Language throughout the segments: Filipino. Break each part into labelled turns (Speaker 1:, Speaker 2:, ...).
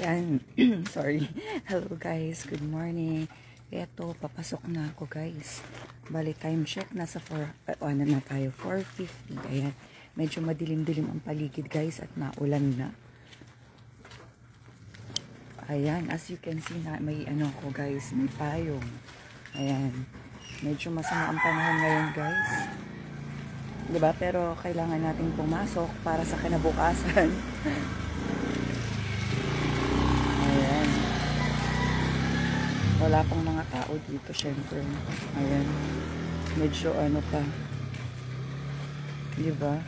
Speaker 1: Yan. Sorry. Hello guys. Good morning. Eto, papasok na ako guys. Bali time check. Nasa 4, ano na tayo? 4:50. Ayan. Medyo madilim-dilim ang paligid guys at naulan na. Ayan. As you can see na may ano ko guys. May payong. Ayan. Medyo masama ang panahon ngayon guys. Diba? Pero kailangan natin pumasok para sa kinabukasan. Ayan. Wala pang mga tao dito syempre. Ayan. Medyo ano pa. Diba?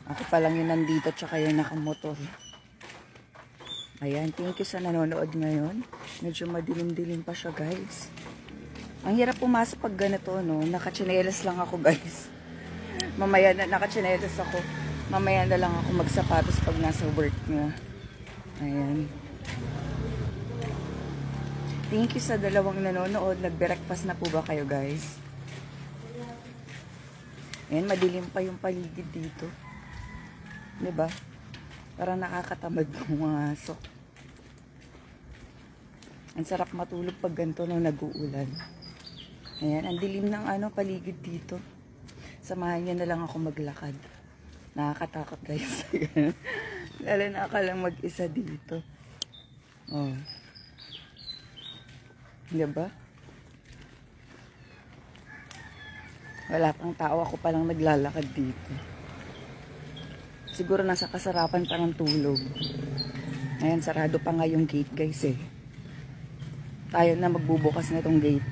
Speaker 1: Ako pa lang yun nandito tsaka yung nakamotor. Ayan. Thank you sa nanonood ngayon. Medyo madilim-dilim pa siya guys. Ang hirap pumasok pag ganito, no? Nakachinelas lang ako, guys. Mamaya na, nakachinelas ako. Mamaya na lang ako magsapatos pag nasa work na. Ayan. Thank you sa dalawang nanonood. Nag-breakfast na po ba kayo, guys? Ayan, madilim pa yung paligid dito. Diba? Parang nakakatamad pumasok. Ang sarap matulog pag ganito nung nag-uulan. Ayan, ang dilim ng ano, paligid dito. Samahan niyo na lang ako maglakad. Nakakatakot guys. Lalo na ako lang mag-isa dito. Oh. Diba? Wala pang tao, ako palang naglalakad dito. Siguro nasa kasarapan pa ng tulog. Ayan, sarado pa nga yung gate guys eh. Tayo na magbubukas na itong gate.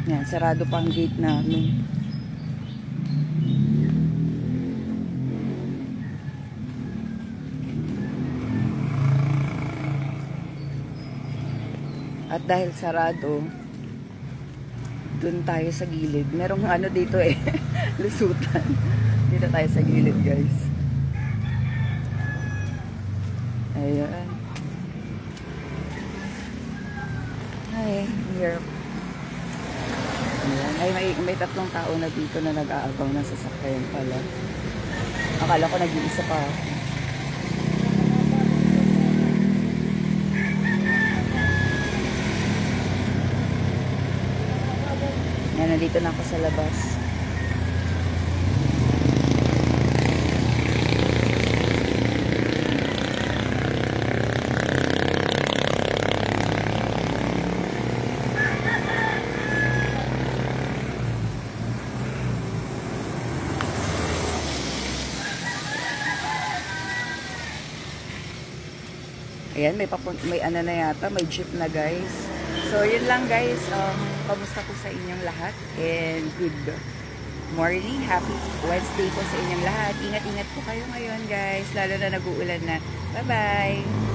Speaker 1: Yan, sarado pa ang gate namin. At dahil sarado, dun tayo sa gilid. Merong ano dito eh, lusutan. Dito tayo sa gilid guys. Ayan. Ay, here. Ayan. Ay, may tatlong tao na dito na nag-aabang na sasakyan pala. Akala ko nag-iisa pa ako. Ayan, nandito na ako sa labas. Ayan, may ano na yata, may jeep na guys. So, yun lang guys. Kamusta po sa inyong lahat? And good morning. Happy Wednesday po sa inyong lahat. Ingat-ingat po kayo ngayon guys. Lalo na nag-uulan na. Bye-bye!